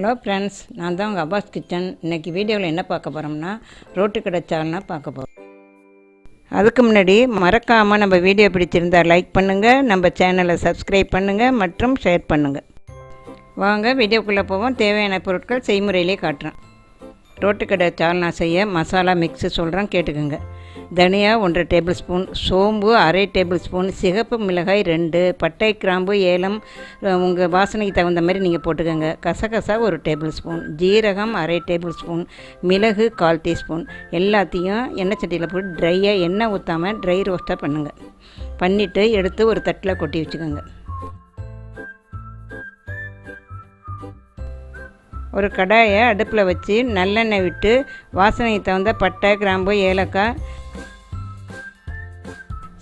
Hello friends, நான் தான் உங்கள் அப்பாஸ் கிச்சன். இன்றைக்கி வீடியோவில் என்ன பார்க்க போகிறோம்னா ரோட்டு கடை சால்னா பார்க்க போகிறோம். அதுக்கு முன்னாடி மறக்காமல் நம்ம வீடியோ பிடிச்சிருந்தால் லைக் பண்ணுங்கள், நம்ம சேனலை சப்ஸ்கிரைப் பண்ணுங்கள் மற்றும் ஷேர் பண்ணுங்கள். வாங்க வீடியோக்குள்ளே போவோம். தேவையான பொருட்கள் செய்முறையிலே காட்டுறேன். ரோட்டு கடை சால்னா செய்ய மசாலா மிக்ஸு சொல்கிறேன், கேட்டுக்கோங்க. தனியா 1 டேபிள் ஸ்பூன், சோம்பு 1/2 டேபிள் ஸ்பூன், சிகப்பு மிளகாய் 2, பட்டை கிராம்பு ஏலம் உங்கள் வாசனைக்கு தகுந்த மாதிரி நீங்கள் போட்டுக்கோங்க. கசகசா 1 டேபிள் ஸ்பூன், ஜீரகம் 1/2 டேபிள் ஸ்பூன், மிளகு 1/4 டீஸ்பூன். எல்லாத்தையும் எண்ணெய் சட்டியில் போட்டு ட்ரையாக எண்ணெய் ஊற்றாமல் ட்ரை ரோஸ்ட்டாக பண்ணுங்கள். பண்ணிவிட்டு எடுத்து ஒரு தட்டில் கொட்டி வச்சுக்கோங்க. ஒரு கடாயை அடுப்பில் வச்சு நல்லெண்ணெய் விட்டு வாசனைக்கு தகுந்த பட்டை கிராம்பு ஏலக்காய்,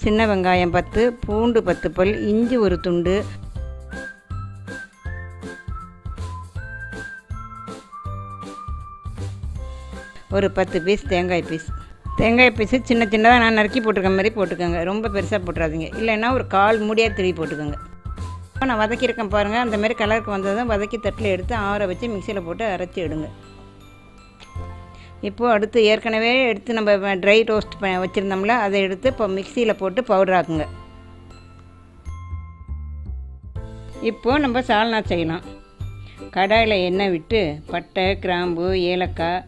சின்ன வெங்காயம் 10, பூண்டு 10 பல், இஞ்சி 1 துண்டு, ஒரு 10 பீஸ் தேங்காய் பீஸு சின்ன சின்னதாக நான் நறுக்கி போட்டுருக்க மாதிரி போட்டுக்கோங்க. ரொம்ப பெருசாக போட்டுறாதீங்க, இல்லைன்னா ஒரு 1/4 மூடியாக திருவி போட்டுக்கோங்க. இப்போ நான் வதக்கியிருக்கேன் பாருங்கள். அந்த மாதிரி கலருக்கு வந்ததும் வதக்கி தட்டில் எடுத்து ஆற வச்சு மிக்சியில் போட்டு அரைச்சி எடுங்க. இப்போது அடுத்து ஏற்கனவே எடுத்து நம்ம ட்ரை ரோஸ்ட் வச்சுருந்தோம்ல, அதை எடுத்து இப்போ மிக்சியில் போட்டு பவுடர் ஆக்குங்க. இப்போது நம்ம சால்னா செய்யலாம். கடாயில் எண்ணெய் விட்டு பட்டை கிராம்பு ஏலக்காய்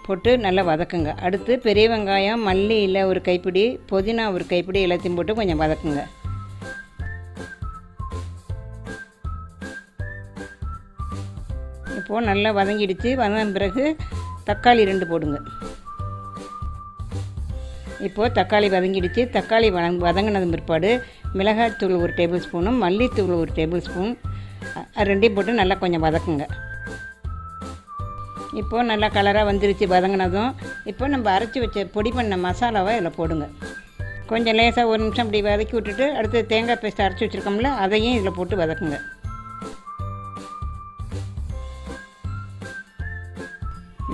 போட்டு நல்லா வதக்குங்க. அடுத்து பெரிய வெங்காயம், மல்லி இலை 1 கைப்பிடி, புதினா 1 கைப்பிடி எல்லாத்தையும் போட்டு கொஞ்சம் வதக்குங்க. இப்போது நல்லா வதங்கிடுச்சு. வதங்கின பிறகு தக்காளி 2 போடுங்க. இப்போது தக்காளி வதங்கிடுச்சு. தக்காளி வதங்கினது பிற்பாடு மிளகாய்த்தூள் 1 டேபிள் ஸ்பூனும் மல்லித்தூள் 1 டேபிள் ஸ்பூன் 2 போட்டு நல்லா கொஞ்சம் வதக்குங்க. இப்போது நல்லா கலராக வந்துருச்சு வதங்கினதும். இப்போ நம்ம அரைச்சி வச்ச பொடி பண்ண மசாலாவை இதில் போடுங்க. கொஞ்சம் லேசாக 1 நிமிஷம் இப்படி வதக்கி விட்டுட்டு அடுத்து தேங்காய் பேஸ்ட் அரைச்சி வச்சுருக்கோம்ல, அதையும் இதில் போட்டு வதக்குங்க.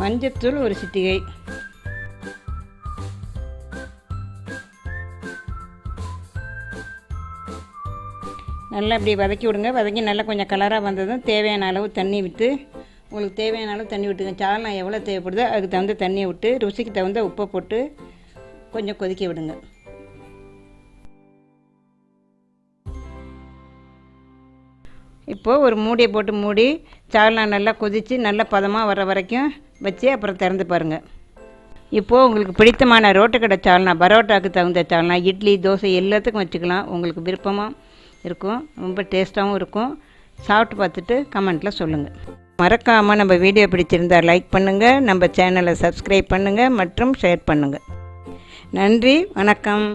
மஞ்சத்தூள் 1 சிட்டிகை, நல்லா இப்படி வதக்கி விடுங்க. வதக்கி நல்லா கொஞ்சம் கலராக வந்ததும் தேவையான அளவு தண்ணி விட்டு, உங்களுக்கு தேவையான அளவு தண்ணி விட்டுங்க. சால்னா எவ்வளோ தேவைப்படுதோ அதுக்கு தகுந்த தண்ணியை விட்டு ருசிக்கு தகுந்த உப்பை போட்டு கொஞ்சம் கொதிக்க விடுங்க. இப்போது ஒரு மூடியை போட்டு மூடி சால்னா நல்லா கொதித்து நல்ல பதமாக வர வரைக்கும் வச்சு அப்புறம் திறந்து பாருங்கள். இப்போது உங்களுக்கு பிடித்தமான ரோட்டு கடை சால்னா, பரோட்டாவுக்கு தகுந்த சால்னா, இட்லி தோசை எல்லாத்துக்கும் வச்சுக்கலாம். உங்களுக்கு விருப்பமாக இருக்கும், ரொம்ப டேஸ்ட்டாகவும் இருக்கும். சாப்பிட்டு பார்த்துட்டு கமெண்ட்டில் சொல்லுங்கள். மறக்காமல் நம்ம வீடியோ பிடிச்சிருந்தால் லைக் பண்ணுங்கள், நம்ம சேனலை சப்ஸ்கிரைப் பண்ணுங்கள் மற்றும் ஷேர் பண்ணுங்கள். நன்றி, வணக்கம்.